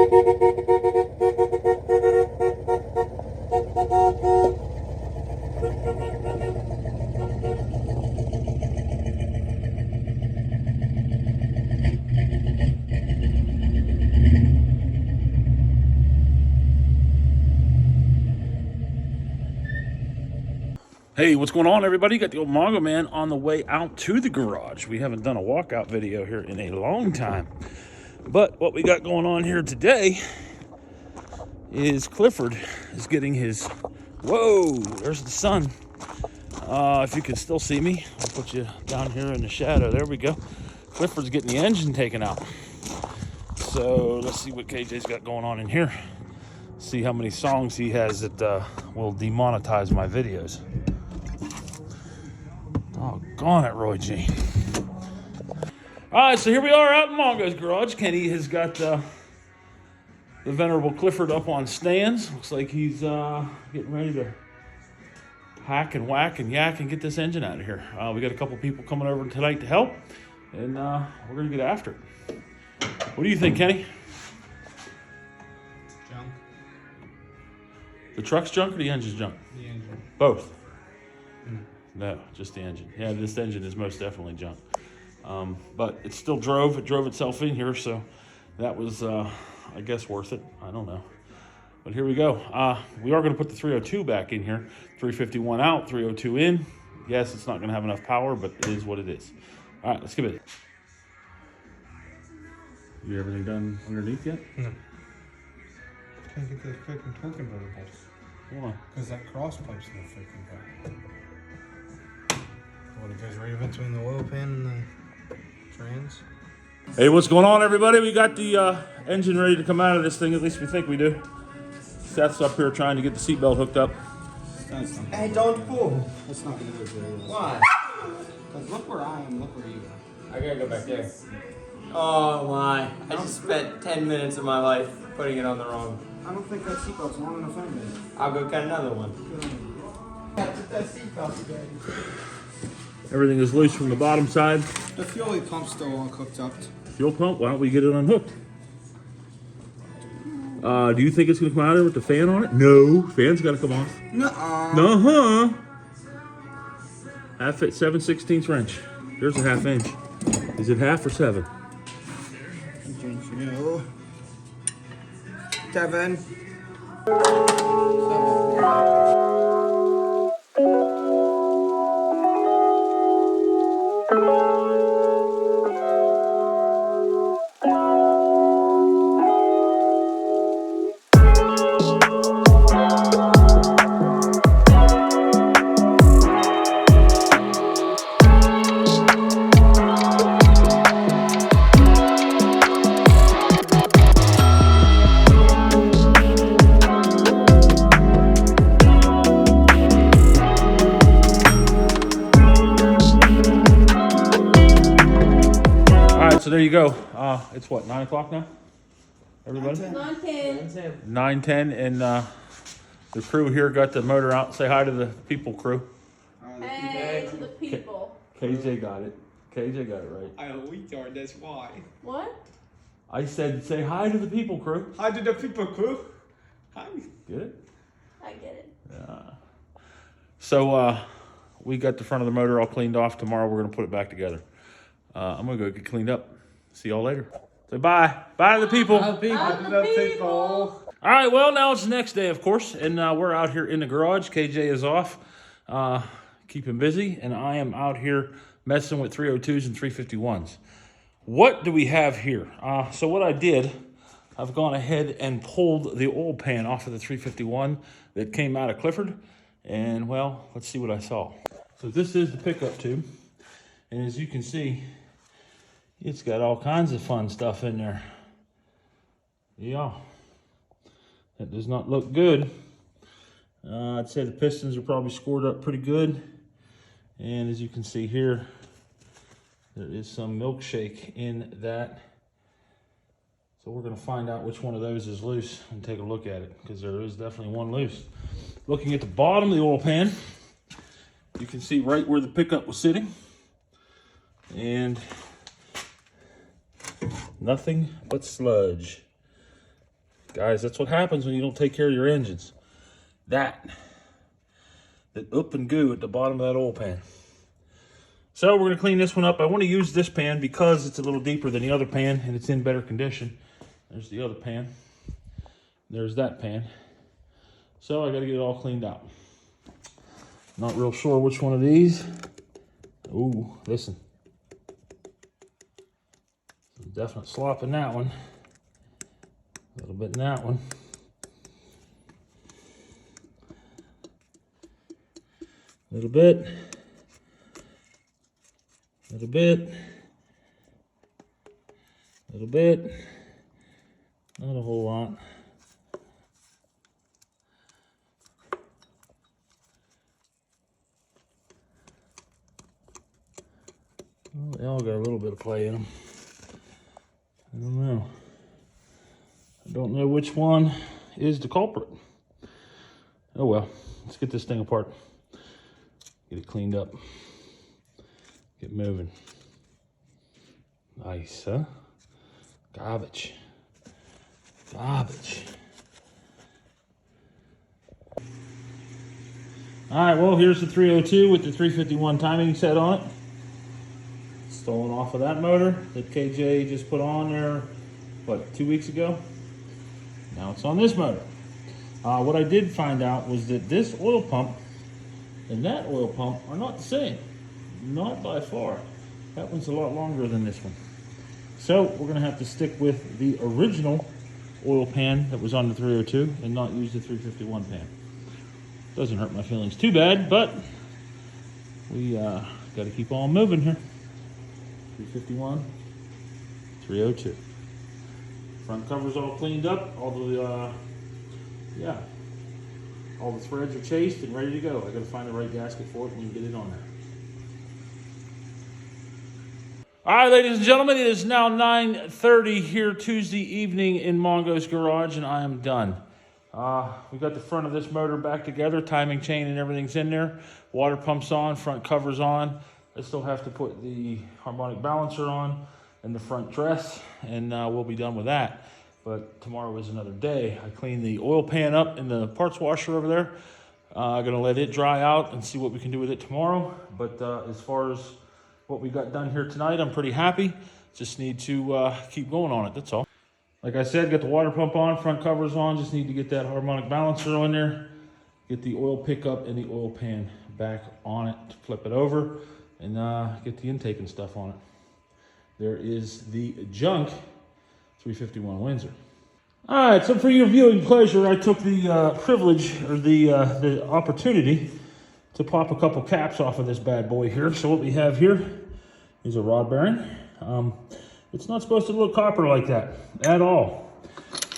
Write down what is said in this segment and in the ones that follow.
Hey, what's going on, everybody? Got the old Mongo man on the way out to the garage. We haven't done a walkout video here in a long time. But what we got going on here today is Clifford is getting his... Whoa, there's the sun. If you can still see me, I'll put you down here in the shadow. There we go. Clifford's getting the engine taken out. So let's see what KJ's got going on in here. See how many songs he has that will demonetize my videos. Doggone it, Roy G. All right, so here we are out in Mongo's garage. Kenny has got the venerable Clifford up on stands. Looks like he's getting ready to hack and whack and yak and get this engine out of here. We got a couple people coming over tonight to help, and we're going to get after it. What do you think, Kenny? Junk. The truck's junk or the engine's junk? The engine. Both. No, just the engine. Yeah, this engine is most definitely junk. But it still drove. It drove itself in here, so that was, I guess, worth it. I don't know. But here we go. We are going to put the 302 back in here. 351 out, 302 in. Yes, it's not going to have enough power, but it is what it is. All right, let's give it. You everything done underneath yet? No. Can't get the freaking torque converter bolts. Why? Because that cross pipe's in the freaking car. What, it goes right in between the oil pan and the trans? Hey, what's going on, everybody? We got the engine ready to come out of this thing. At least we think we do. Seth's up here trying to get the seatbelt hooked up. Hey, don't pull. That's not going to work very well. Why? Because look where I am, look where you are. I gotta go back there. Oh my. I just spent 10 minutes of my life putting it on the wrong. I don't think that seatbelt's long enough anyway. I'll go get another one. Put that seatbelt again. Everything is loose from the bottom side. The fuel pump's still all hooked up. Fuel pump, why don't we get it unhooked? Do you think it's going to come out of there with the fan on it? No, fan's got to come off. Nuh-uh. Half 7/16 wrench. There's a ½ inch. Is it half or 7? No. 7. So there you go. It's what, 9 o'clock now? Everybody? 9:10. 9:10, and the crew here got the motor out. Say hi to the people, crew. Hey to the people. KJ got it. KJ got it right. I'm a retard, that's why. What? I said, say hi to the people, crew. Hi to the people, crew. Hi. Get it? I get it. So we got the front of the motor all cleaned off. Tomorrow we're going to put it back together. I'm going to go get cleaned up. See y'all later. Say bye. Bye to the people. Bye to the people. All right, well, now it's the next day, of course, and we're out here in the garage. KJ is off, keeping busy, and I am out here messing with 302s and 351s. What do we have here? So what I did, I've gone ahead and pulled the oil pan off of the 351 that came out of Clifford, and, well, let's see what I saw. So this is the pickup tube, and as you can see, it's got all kinds of fun stuff in there. Yeah. That does not look good. I'd say the pistons are probably scored up pretty good. And as you can see here, there is some milkshake in that. So we're going to find out which one of those is loose and take a look at it, because there is definitely one loose. Looking at the bottom of the oil pan, you can see right where the pickup was sitting. And nothing but sludge. Guys, that's what happens when you don't take care of your engines. That up and goo at the bottom of that oil pan. So we're gonna clean this one up. I wanna use this pan because it's a little deeper than the other pan and it's in better condition. There's the other pan. There's that pan. So I gotta get it all cleaned out. Not real sure which one of these. Ooh, listen. Some definite slop in that one. A little bit in that one. A little bit. A little bit. A little bit. Not a whole lot. Well, they all got a little bit of play in them. I don't know. I don't know which one is the culprit. Oh well, let's get this thing apart. Get it cleaned up. Get moving. Nice, huh? Garbage. Garbage. All right, well, here's the 302 with the 351 timing set on it. Stolen off of that motor that KJ just put on there, what, 2 weeks ago? Now it's on this motor. What I did find out was that this oil pump and that oil pump are not the same. Not by far. That one's a lot longer than this one. So we're gonna have to stick with the original oil pan that was on the 302 and not use the 351 pan. Doesn't hurt my feelings too bad, but we gotta keep on moving here. 351, 302. Front cover's all cleaned up. All the all the threads are chased and ready to go. I gotta find the right gasket for it and we can get it on there. All right, ladies and gentlemen, it is now 9:30 here Tuesday evening in Mongo's garage, and I am done. We got the front of this motor back together, timing chain and everything's in there. Water pump's on, front cover's on. I still have to put the harmonic balancer on and the front dress, and we'll be done with that. But tomorrow is another day. I cleaned the oil pan up in the parts washer over there. I'm gonna let it dry out and see what we can do with it tomorrow. But as far as what we got done here tonight, I'm pretty happy. Just need to keep going on it, that's all. Like I said, got the water pump on, front cover's on. Just need to get that harmonic balancer on there. Get the oil pickup and the oil pan back on it, flip it over, and get the intake and stuff on it. There is the junk 351 Windsor. All right, so for your viewing pleasure, I took the privilege or the opportunity to pop a couple caps off of this bad boy here. So what we have here is a rod bearing. It's not supposed to look copper like that at all.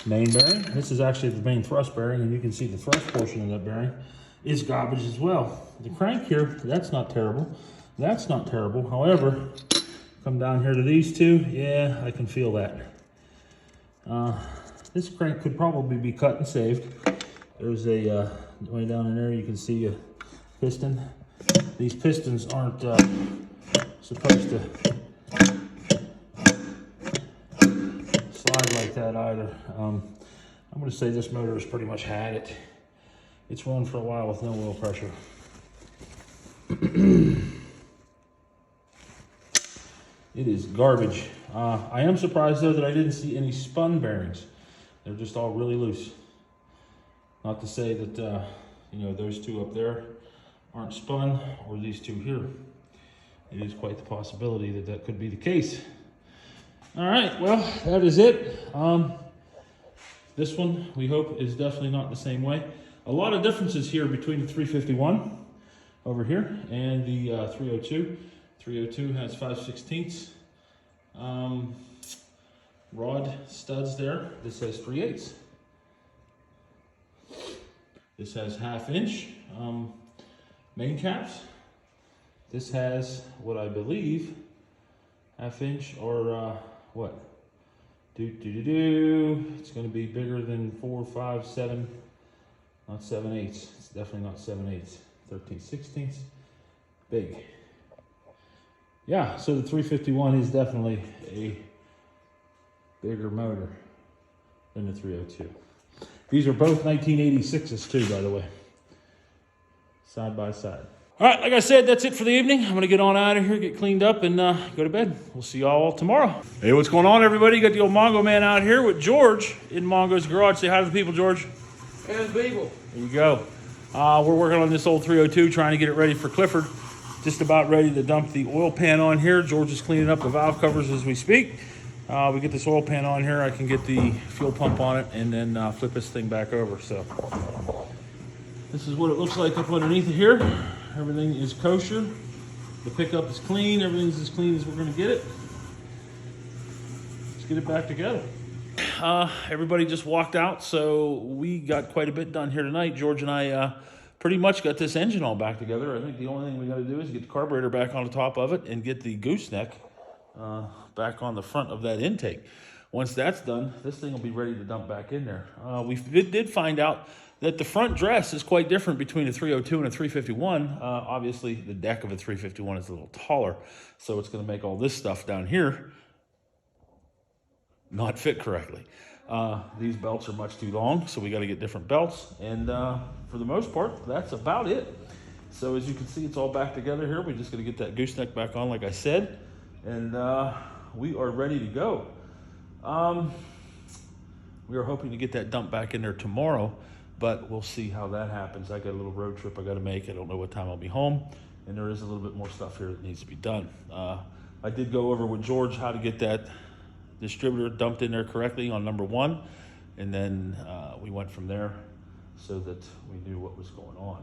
Main bearing. This is actually the main thrust bearing, and you can see the thrust portion of that bearing is garbage as well. The crank here, that's not terrible. That's not terrible. However, come down here to these two, yeah, I can feel that. This crank could probably be cut and saved. There's a, way down in there you can see a piston. These pistons aren't supposed to slide like that either. I'm going to say this motor has pretty much had it. It's run for a while with no oil pressure. It is garbage. I am surprised though that I didn't see any spun bearings. They're just all really loose. Not to say that you know, those two up there aren't spun, or these two here. It is quite the possibility that that could be the case. All right, well, that is it. This one, we hope, is definitely not the same way. A lot of differences here between the 351 over here and the 302. 302 has 5/16 rod studs there. This has 3/8. This has 1/2 inch main caps. This has what I believe 1/2 inch or what? It's going to be bigger than 4, 5, 7, not 7/8. It's definitely not 7/8. 13/16. Big. Yeah, so the 351 is definitely a bigger motor than the 302. These are both 1986s too, by the way. Side by side. All right, like I said, that's it for the evening. I'm going to get on out of here, get cleaned up, and go to bed. We'll see y'all tomorrow. Hey, what's going on, everybody? You got the old Mongo man out here with George in Mongo's garage. Say hi to the people, George. Hey, people. There you go. We're working on this old 302, trying to get it ready for Clifford. Just about ready to dump the oil pan on here. George is cleaning up the valve covers as we speak. We get this oil pan on here. I can get the fuel pump on it and then flip this thing back over. So this is what it looks like up underneath it here. Everything is kosher. The pickup is clean. Everything's as clean as we're going to get it. Let's get it back together. Everybody just walked out, so we got quite a bit done here tonight. George and I pretty much got this engine all back together. I think the only thing we got to do is get the carburetor back on the top of it and get the gooseneck back on the front of that intake. Once that's done, this thing will be ready to dump back in there. We did find out that the front dress is quite different between a 302 and a 351. Obviously, the deck of a 351 is a little taller, so it's going to make all this stuff down here not fit correctly. These belts are much too long, so we got to get different belts, and for the most part, that's about it. So as you can see, it's all back together here. We're just going to get that gooseneck back on, like I said, and we are ready to go. We are hoping to get that dump back in there tomorrow, but we'll see how that happens. I got a little road trip I got to make. I don't know what time I'll be home, and there is a little bit more stuff here that needs to be done. I did go over with George how to get that distributor dumped in there correctly on number 1, and then we went from there so that we knew what was going on.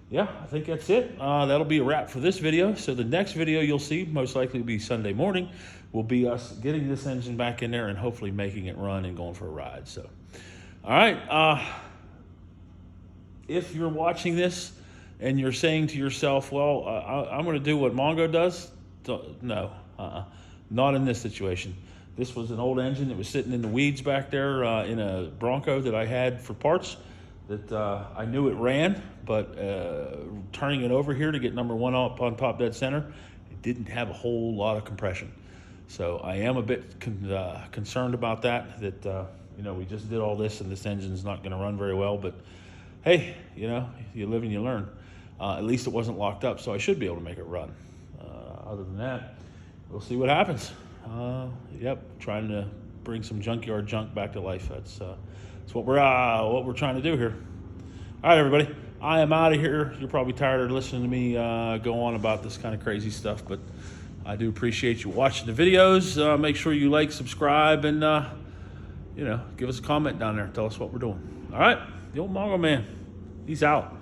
Yeah, I think that's it. That'll be a wrap for this video. So the next video you'll see, most likely will be Sunday morning, will be us getting this engine back in there and hopefully making it run and going for a ride. So, all right. If you're watching this and you're saying to yourself, well, I'm going to do what Mongo does, no, not in this situation. This was an old engine that was sitting in the weeds back there in a Bronco that I had for parts that I knew it ran, but turning it over here to get number 1 up on top dead center, it didn't have a whole lot of compression. So I am a bit concerned about that, you know, we just did all this and this engine's not gonna run very well, but hey, you know, you live and you learn. At least it wasn't locked up, so I should be able to make it run. Other than that, we'll see what happens. Yep, trying to bring some junkyard junk back to life. That's what we're trying to do here. All right, everybody, I am out of here. You're probably tired of listening to me go on about this kind of crazy stuff, but I do appreciate you watching the videos. Make sure you like, subscribe, and you know, give us a comment down there. Tell us what we're doing. All right, the old Mongo man. He's out.